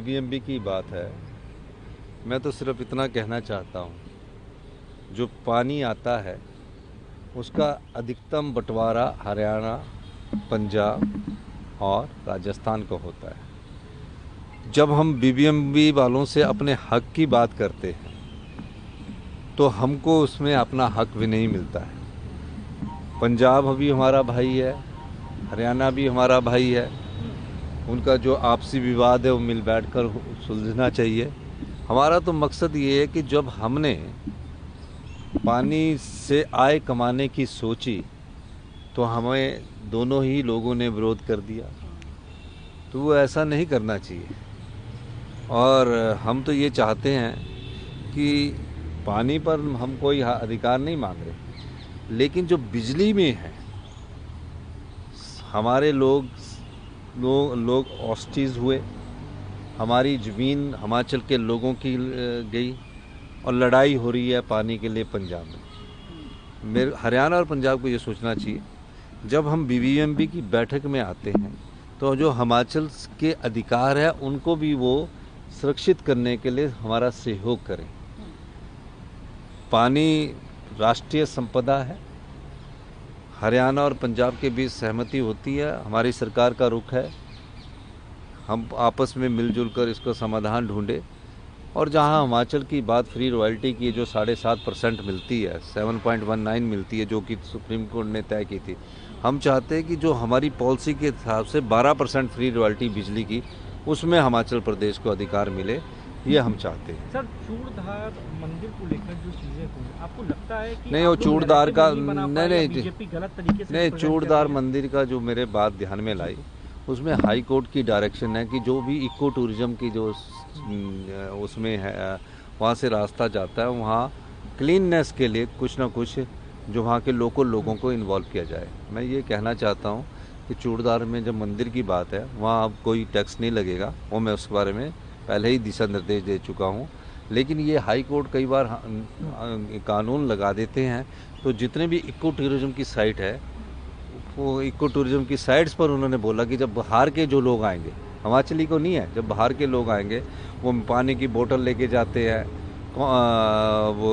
BBMB की बात है, मैं तो सिर्फ इतना कहना चाहता हूँ, जो पानी आता है उसका अधिकतम बंटवारा हरियाणा, पंजाब और राजस्थान को होता है। जब हम बीबीएमबी वालों से अपने हक की बात करते हैं तो हमको उसमें अपना हक भी नहीं मिलता है। पंजाब भी हमारा भाई है, हरियाणा भी हमारा भाई है, उनका जो आपसी विवाद है वो मिल बैठकर सुलझना चाहिए। हमारा तो मकसद ये है कि जब हमने पानी से आय कमाने की सोची तो हमें दोनों ही लोगों ने विरोध कर दिया, तो वो ऐसा नहीं करना चाहिए। और हम तो ये चाहते हैं कि पानी पर हम कोई अधिकार नहीं मांग रहे, लेकिन जो बिजली में है, हमारे लोग ऑस्टिज हुए, हमारी ज़मीन हिमाचल के लोगों की गई और लड़ाई हो रही है पानी के लिए पंजाब में। मेरे हरियाणा और पंजाब को ये सोचना चाहिए, जब हम बीबीएमबी की बैठक में आते हैं तो जो हिमाचल के अधिकार है उनको भी वो सुरक्षित करने के लिए हमारा सहयोग करें। पानी राष्ट्रीय संपदा है, हरियाणा और पंजाब के बीच सहमति होती है, हमारी सरकार का रुख है हम आपस में मिलजुल कर इसका समाधान ढूंढे। और जहां हिमाचल की बात फ्री रॉयल्टी की जो 7.5% मिलती है, 7.19 मिलती है, जो कि सुप्रीम कोर्ट ने तय की थी, हम चाहते हैं कि जो हमारी पॉलिसी के हिसाब से 12% फ्री रॉयल्टी बिजली की, उसमें हिमाचल प्रदेश को अधिकार मिले, ये हम चाहते हैं। सर, चूड़धार मंदिर को लेकर जो चीजें हुई, आपको लगता है कि नहीं, वो चूड़धार का नहीं, बीजेपी गलत तरीके से नहीं, चूड़धार मंदिर का जो मेरे बात ध्यान में लाई, उसमें हाई कोर्ट की डायरेक्शन है कि जो भी इको टूरिज्म की जो उसमें है, वहाँ से रास्ता जाता है, वहाँ क्लीननेस के लिए कुछ ना कुछ जो वहाँ के लोकल लोगों को इन्वॉल्व किया जाए। मैं ये कहना चाहता हूँ कि चूड़धार में जब मंदिर की बात है, वहाँ अब कोई टैक्स नहीं लगेगा, वो मैं उसके बारे में पहले ही दिशा निर्देश दे चुका हूँ। लेकिन ये हाई कोर्ट कई बार कानून लगा देते हैं, तो जितने भी इको टूरिज्म की साइट है, वो इको टूरिज्म की साइट्स पर उन्होंने बोला कि जब बाहर के जो लोग आएंगे, हिमाचली को नहीं है, जब बाहर के लोग आएंगे वो पानी की बोतल लेके जाते हैं, वो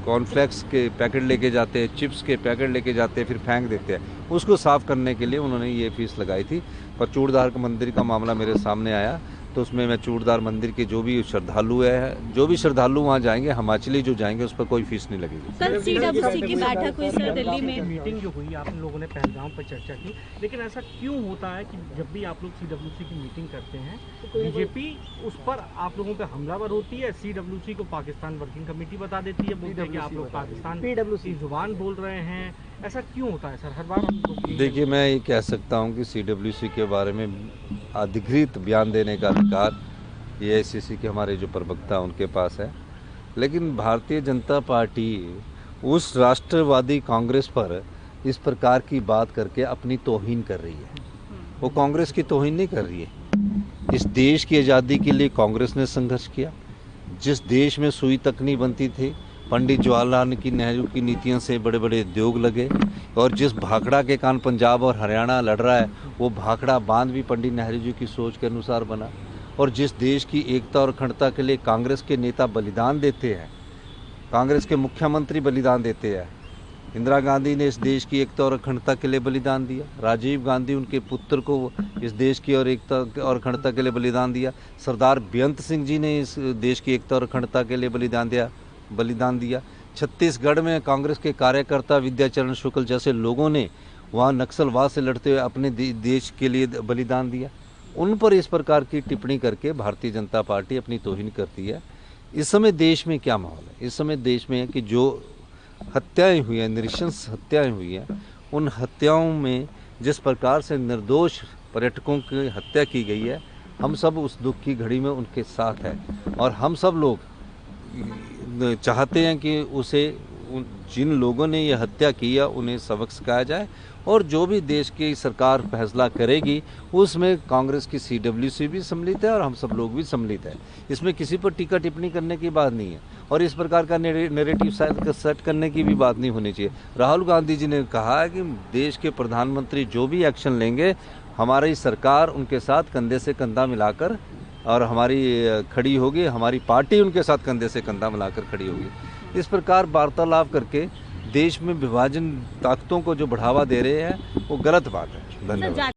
कॉर्नफ्लेक्स के पैकेट लेके जाते हैं, चिप्स के पैकेट लेके जाते हैं, फिर फेंक देते हैं, उसको साफ़ करने के लिए उन्होंने ये फीस लगाई थी। पर चूड़धार का मंदिर का मामला मेरे सामने आया तो उसमें मैं चूड़धार मंदिर के जो भी श्रद्धालु है, जो भी श्रद्धालु वहाँ जाएंगे, हिमाचली जो जाएंगे, उस पर कोई फीस नहीं लगेगी। सर, सीडब्ल्यूसी की बैठक हुई सर दिल्ली में, मीटिंग जो हुई, आप लोगों ने पहलगाम पर चर्चा की, लेकिन ऐसा क्यों होता है कि जब भी आप लोग सीडब्ल्यूसी की मीटिंग करते हैं बीजेपी उस पर आप लोगों पर हमलावर होती है, सीडब्ल्यूसी को पाकिस्तान वर्किंग कमेटी बता देती है, बोलते हैं कि आप लोग पाकिस्तान की जुबान बोल रहे हैं, ऐसा क्यों होता है सर हर बार? देखिए, मैं ये कह सकता हूँ कि सीडब्ल्यूसी के बारे में अधिकृत बयान देने का अधिकार एआईसीसी के हमारे जो प्रवक्ता उनके पास है, लेकिन भारतीय जनता पार्टी उस राष्ट्रवादी कांग्रेस पर इस प्रकार की बात करके अपनी तौहीन कर रही है। वो कांग्रेस की तौहीन नहीं कर रही है। इस देश की आज़ादी के लिए कांग्रेस ने संघर्ष किया। जिस देश में सुई तक नहीं बनती थी, पंडित जवाहरलाल नेहरू की नीतियों से बड़े बड़े उद्योग लगे, और जिस भाखड़ा के कारण पंजाब और हरियाणा लड़ रहा है, वो भाखड़ा बांध भी पंडित नेहरू जी की सोच के अनुसार बना। और जिस देश की एकता और अखंडता के लिए कांग्रेस के नेता बलिदान देते हैं, कांग्रेस के मुख्यमंत्री बलिदान देते हैं, इंदिरा गांधी ने इस देश की एकता और अखंडता के लिए बलिदान दिया, राजीव गांधी उनके पुत्र को इस देश की और एकता और अखंडता के लिए बलिदान दिया, सरदार बेअंत सिंह जी ने इस देश की एकता और अखंडता के लिए बलिदान दिया। छत्तीसगढ़ में कांग्रेस के कार्यकर्ता विद्याचरण शुक्ल जैसे लोगों ने वहाँ नक्सलवाद से लड़ते हुए अपने देश के लिए बलिदान दिया। उन पर इस प्रकार की टिप्पणी करके भारतीय जनता पार्टी अपनी तौहीन करती है। इस समय देश में क्या माहौल है? इस समय देश में कि जो हत्याएं हुई हैं, नृशंस हत्याएं हुई हैं, उन हत्याओं में जिस प्रकार से निर्दोष पर्यटकों की हत्या की गई है, हम सब उस दुख की घड़ी में उनके साथ हैं। और हम सब लोग चाहते हैं कि उसे जिन लोगों ने ये हत्या की है उन्हें सबक सिखाया जाए, और जो भी देश की सरकार फैसला करेगी उसमें कांग्रेस की सीडब्ल्यूसी भी सम्मिलित है और हम सब लोग भी सम्मिलित है। इसमें किसी पर टीका टिप्पणी करने की बात नहीं है, और इस प्रकार का नैरेटिव सेट करने की भी बात नहीं होनी चाहिए। राहुल गांधी जी ने कहा है कि देश के प्रधानमंत्री जो भी एक्शन लेंगे, हमारी सरकार उनके साथ कंधे से कंधा मिलाकर और हमारी खड़ी होगी, हमारी पार्टी उनके साथ कंधे से कंधा मिलाकर खड़ी होगी। इस प्रकार वार्तालाप करके देश में विभाजन ताकतों को जो बढ़ावा दे रहे हैं वो गलत बात है। धन्यवाद।